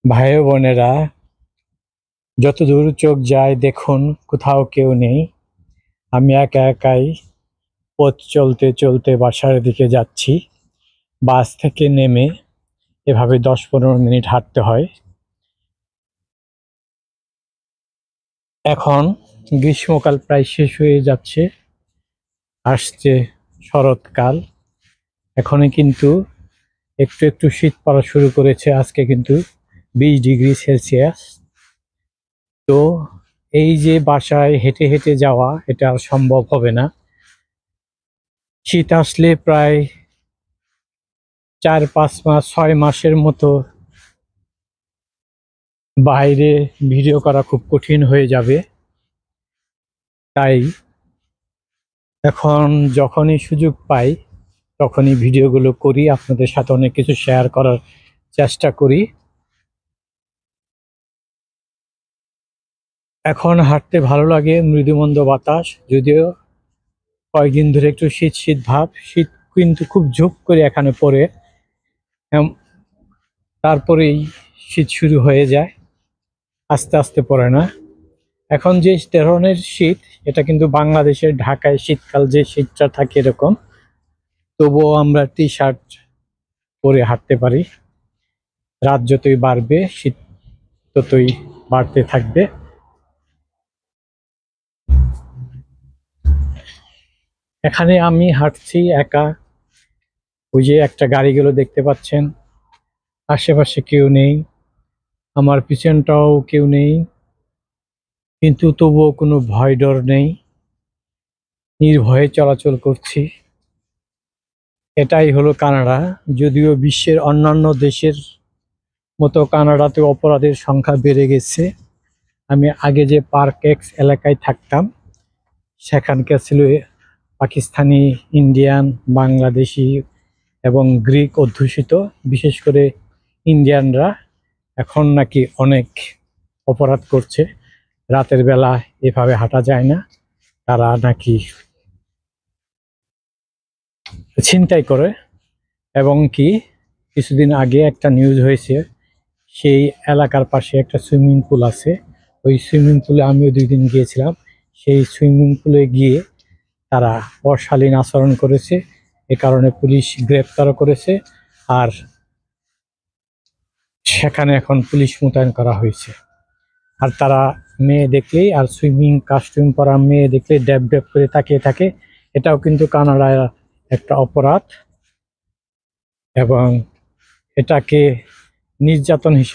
ভাই ও বোনেরা, যতদূর চোখ যায় দেখুন কোথাও কেউ নেই। আমি একা একাই পথ চলতে চলতে বাসার দিকে যাচ্ছি। বাস থেকে নেমে এভাবে 10-15 মিনিট হাঁটতে হয়। এখন গ্রীষ্মকাল প্রায় শেষ হয়ে যাচ্ছে, আসছে শরৎকাল। এখনই কিন্তু একটু একটু শীত পড়া শুরু করেছে। আজকে কিন্তু 20 ডিগ্রি সেলসিয়াস। তো এই যে বাসায় হেঁটে হেঁটে যাওয়া, এটা আর সম্ভব হবে না। শীত আসলে প্রায় 4-5 মাস 6 মাসের মতো বাইরে ভিডিও করা খুব কঠিন হয়ে যাবে। তাই এখন যখনই সুযোগ পাই তখনই ভিডিওগুলো করি, আপনাদের সাথে অনেক কিছু শেয়ার করার চেষ্টা করি। এখন হাঁটতে ভালো লাগে, মৃদুমন্দ বাতাস, যদিও কয়েকদিন ধরে একটু শীত শীত ভাব। শীত কিন্তু খুব ঝুপ করে এখানে পড়ে, তারপরেই শীত শুরু হয়ে যায়, আস্তে আস্তে পড়ে না। এখন যে ধরনের শীত, এটা কিন্তু বাংলাদেশের ঢাকায় শীতকাল যে শীতটা থাকে এরকম। তবুও আমরা টি শার্ট পরে হাঁটতে পারি। রাত যতই বাড়বে শীত ততই বাড়তে থাকবে। এখানে আমি হাঁটছি একা। ওই যে একটা গাড়িগুলো দেখতে পাচ্ছেন, আশেপাশে কেউ নেই, আমার পিছনটাও কেউ নেই, কিন্তু তবুও কোনো ভয় ডর নেই, নির্ভয়ে চলাচল করছি। এটাই হলো কানাডা। যদিও বিশ্বের অন্যান্য দেশের মতো কানাডাতে অপরাধের সংখ্যা বেড়ে গেছে। আমি আগে যে পার্ক এক্স এলাকায় থাকতাম, সেখানকার ছিল পাকিস্তানি, ইন্ডিয়ান, বাংলাদেশি এবং গ্রিক অধ্যুষিত, বিশেষ করে ইন্ডিয়ানরা এখন নাকি অনেক অপরাধ করছে। রাতের বেলা এভাবে হাঁটা যায় না, তারা নাকি ছিনতাই করে। এবং কি কিছুদিন আগে একটা নিউজ হয়েছে, সেই এলাকার পাশে একটা সুইমিং পুল আছে। ওই সুইমিং পুলে আমিও 2 দিন গিয়েছিলাম। সেই সুইমিং পুলে গিয়ে তারা অশালীন আচরণ করেছে, এ কারণে পুলিশ গ্রেপ্তারও করেছে। আর সেখানে এখন পুলিশ মোতায়েন করা হয়েছে। আর তারা মেয়ে দেখলেই, আর সুইমিং কস্টিউম পরা মেয়ে দেখলেই ড্যাব ড্যাব করে তাকিয়ে থাকে। এটাও কিন্তু কানাডায় একটা অপরাধ, এবং এটাকে নির্যাতন হিসেবে